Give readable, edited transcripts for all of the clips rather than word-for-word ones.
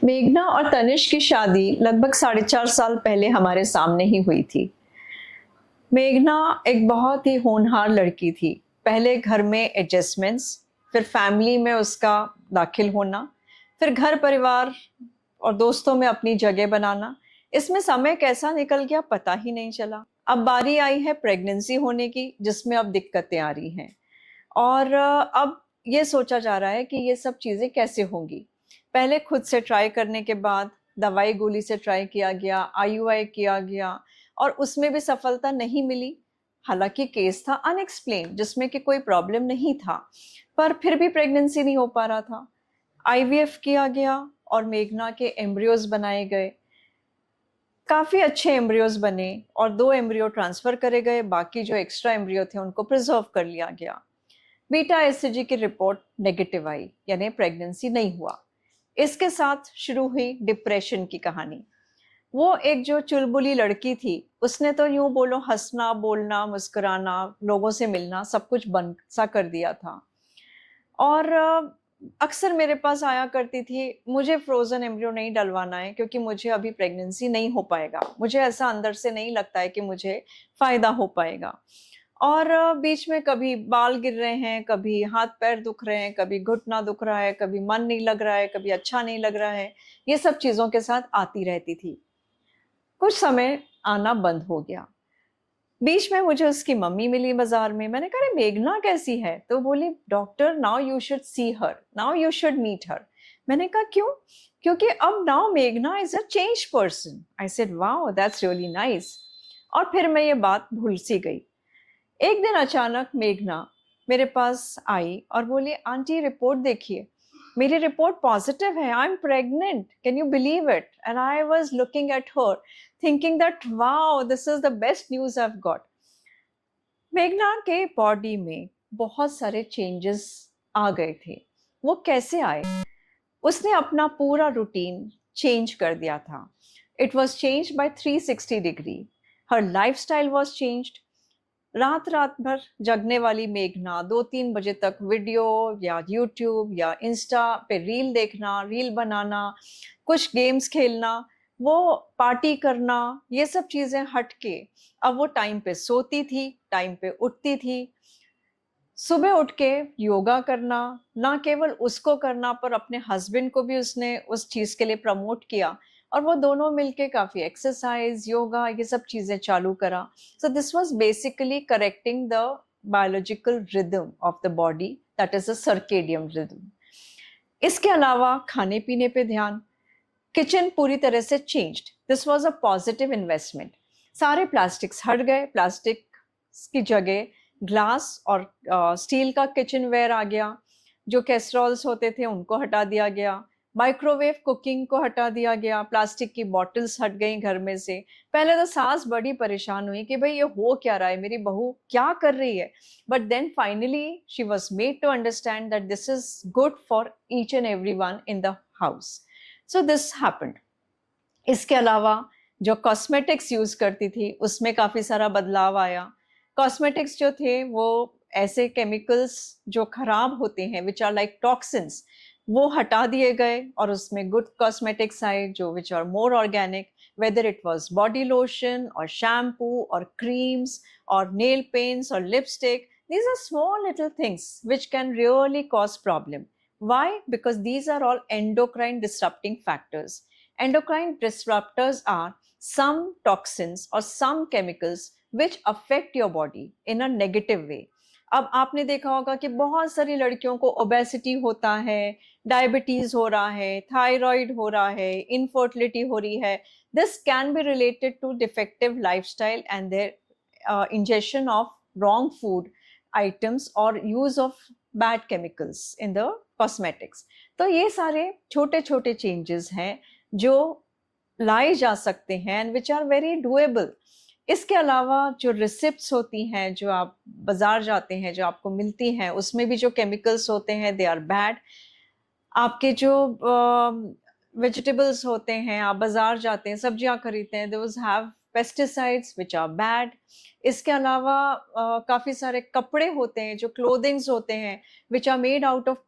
मेघना और तनिष्क की शादी लगभग 4.5 साल पहले हमारे सामने ही हुई थी। मेघना एक बहुत ही होनहार लड़की थी। पहले घर में एडजस्टमेंट्स, फिर फैमिली में उसका दाखिल होना, फिर घर परिवार और दोस्तों में अपनी जगह बनाना। इसमें समय कैसा निकल गया पता ही नहीं चला। अब बारी आई है प्रेगनेंसी होने की, जिसमें अब दिक्कतें आ रही हैं। और अब ये सोचा जा रहा है कि ये सब चीज़ें कैसे होंगी। पहले खुद से ट्राई करने के बाद दवाई गोली से ट्राई किया गया, आईयूआई किया गया और उसमें भी सफलता नहीं मिली। हालांकि केस था अनएक्सप्लेन्ड, जिसमें कि कोई प्रॉब्लम नहीं था, पर फिर भी प्रेगनेंसी नहीं हो पा रहा था। आईवीएफ किया गया और मेघना के एम्ब्रियोज बनाए गए। काफ़ी अच्छे एम्ब्रियोज बने और 2 एम्ब्रियो ट्रांसफ़र करे गए, बाकी जो एक्स्ट्रा एम्ब्रियो थे उनको प्रिजर्व कर लिया गया। बीटा एससीजी की रिपोर्ट नेगेटिव आई, यानी प्रेगनेंसी नहीं हुआ। इसके साथ शुरू हुई डिप्रेशन की कहानी। वो एक जो चुलबुली लड़की थी, उसने तो यूं बोलो हंसना, बोलना, मुस्कुराना, लोगों से मिलना सब कुछ बंद सा कर दिया था। और अक्सर मेरे पास आया करती थी, मुझे फ्रोजन एम्ब्रियो नहीं डलवाना है क्योंकि मुझे अभी प्रेगनेंसी नहीं हो पाएगा, मुझे ऐसा अंदर से नहीं लगता है कि मुझे फायदा हो पाएगा। और बीच में कभी बाल गिर रहे हैं, कभी हाथ पैर दुख रहे हैं, कभी घुटना दुख रहा है, कभी मन नहीं लग रहा है, कभी अच्छा नहीं लग रहा है। ये सब चीज़ों के साथ आती रहती थी। कुछ समय आना बंद हो गया। बीच में मुझे उसकी मम्मी मिली बाजार में। मैंने कहा, अरे मेघना कैसी है? तो बोली, doctor now you should see her, now you should meet her. मैंने कहा, क्यों? क्योंकि अब नाउ मेघना is a change person. I said wow, that's really nice. और फिर मैं ये बात भूल सी गई। एक दिन अचानक मेघना मेरे पास आई और बोली, आंटी रिपोर्ट देखिए, मेरी रिपोर्ट पॉजिटिव है, I am pregnant, can you believe it? And I was looking at her thinking that wow, this is the best news I have got. मेघना के बॉडी में बहुत सारे चेंजेस आ गए थे। वो कैसे आए? उसने अपना पूरा रूटीन चेंज कर दिया था। It was change bye 360 degree. Her life style was changed. रात रात भर जगने वाली मेघना 2-3 बजे तक वीडियो या यूट्यूब या इंस्टा पे रील देखना, रील बनाना, कुछ गेम्स खेलना, वो पार्टी करना, ये सब चीजें हट के अब वो टाइम पे सोती थी, टाइम पे उठती थी। सुबह उठ के योगा करना, ना केवल उसको करना पर अपने हस्बैंड को भी उसने उस चीज के लिए प्रमोट किया और वो दोनों मिलके काफी एक्सरसाइज, योगा, ये सब चीजें चालू करा। So this was basically correcting the biological rhythm of the body, that is a circadian rhythm. इसके अलावा खाने पीने पे ध्यान। किचन पूरी तरह से changed. This was a positive investment. सारे प्लास्टिक्स हट गए, प्लास्टिक की जगह ग्लास और स्टील का किचनवेयर आ गया। जो कैसरोल्स होते थे उनको हटा दिया गया। माइक्रोवेव कुकिंग को हटा दिया गया। प्लास्टिक की बॉटल्स हट गई घर में से। पहले तो सास बड़ी परेशान हुई कि भाई ये हो क्या रहा है, मेरी बहू क्या कर रही है। But then finally she was made to understand that this is good for each and every one in the house. So this happened. इसके अलावा जो कॉस्मेटिक्स यूज करती थी उसमें काफी सारा बदलाव आया। कॉस्मेटिक्स जो थे वो ऐसे केमिकल्स जो खराब होते हैं, विच आर लाइक टॉक्सिन्स, वो हटा दिए गए और उसमें गुड कॉस्मेटिक्स आए जो which are more organic. Whether it was body lotion और शैम्पू और क्रीम्स और नेल पेंट्स और lipstick, these are small little things which can really cause problem. Why? Because these are all endocrine disrupting factors. Endocrine disruptors are some toxins or some chemicals which affect your body in a negative way. अब आपने देखा होगा कि बहुत सारी लड़कियों को obesity होता है, डायबिटीज हो रहा है, थायराइड हो रहा है, इनफर्टिलिटी हो रही है। This can be related to defective lifestyle and their ingestion of wrong food items or use of bad chemicals in the cosmetics. तो ये सारे छोटे छोटे चेंजेस हैं जो लाए जा सकते हैं and which are very durable. इसके अलावा जो रिसिप्ट्स होती हैं, जो आप बाजार जाते हैं, जो आपको मिलती हैं, उसमें भी जो केमिकल्स होते हैं दे आर बैड। आपके जो वेजिटेबल्स होते हैं, आप बाजार जाते हैं, सब्जियां खरीदते हैं, those have pesticides which are bad. इसके अलावा काफ़ी सारे कपड़े होते हैं, जो क्लोथिंग्स होते हैं which are made out of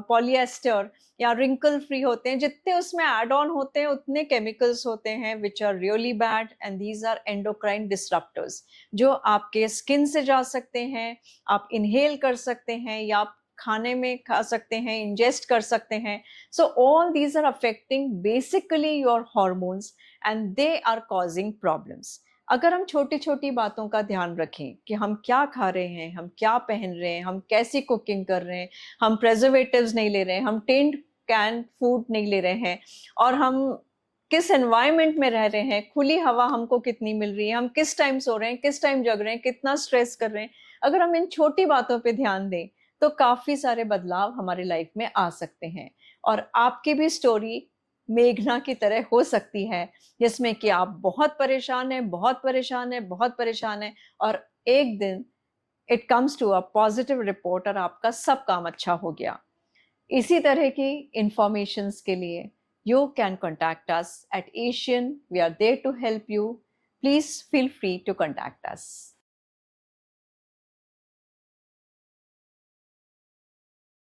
polyester या रिंकल फ्री होते हैं, जितने उसमें एड ऑन होते हैं उतने केमिकल्स होते हैं which are really bad, and these are endocrine disruptors, जो आपके स्किन से जा सकते हैं, आप इनहेल कर सकते हैं या आप खाने में खा सकते हैं, इंजेस्ट कर सकते हैं। So all these are affecting basically your hormones and they are causing problems. अगर हम छोटी छोटी बातों का ध्यान रखें कि हम क्या खा रहे हैं, हम क्या पहन रहे हैं, हम कैसी कुकिंग कर रहे हैं, हम प्रेजर्वेटिव्स नहीं ले रहे हैं, हम टिन्ड कैन फूड नहीं ले रहे हैं, और हम किस एनवायरनमेंट में रह रहे हैं, खुली हवा हमको कितनी मिल रही है, हम किस टाइम सो रहे हैं, किस टाइम जग रहे हैं, कितना स्ट्रेस कर रहे हैं, अगर हम इन छोटी बातों पे ध्यान दें तो काफ़ी सारे बदलाव हमारे लाइफ में आ सकते हैं। और आपकी भी स्टोरी मेघना की तरह हो सकती है, जिसमें कि आप बहुत परेशान हैं, बहुत परेशान हैं, बहुत परेशान हैं, और एक दिन it comes to a positive report और आपका सब काम अच्छा हो गया। इसी तरह की इंफॉर्मेशंस के लिए you can contact us at Asian. We are there to help you. Please feel free to contact us.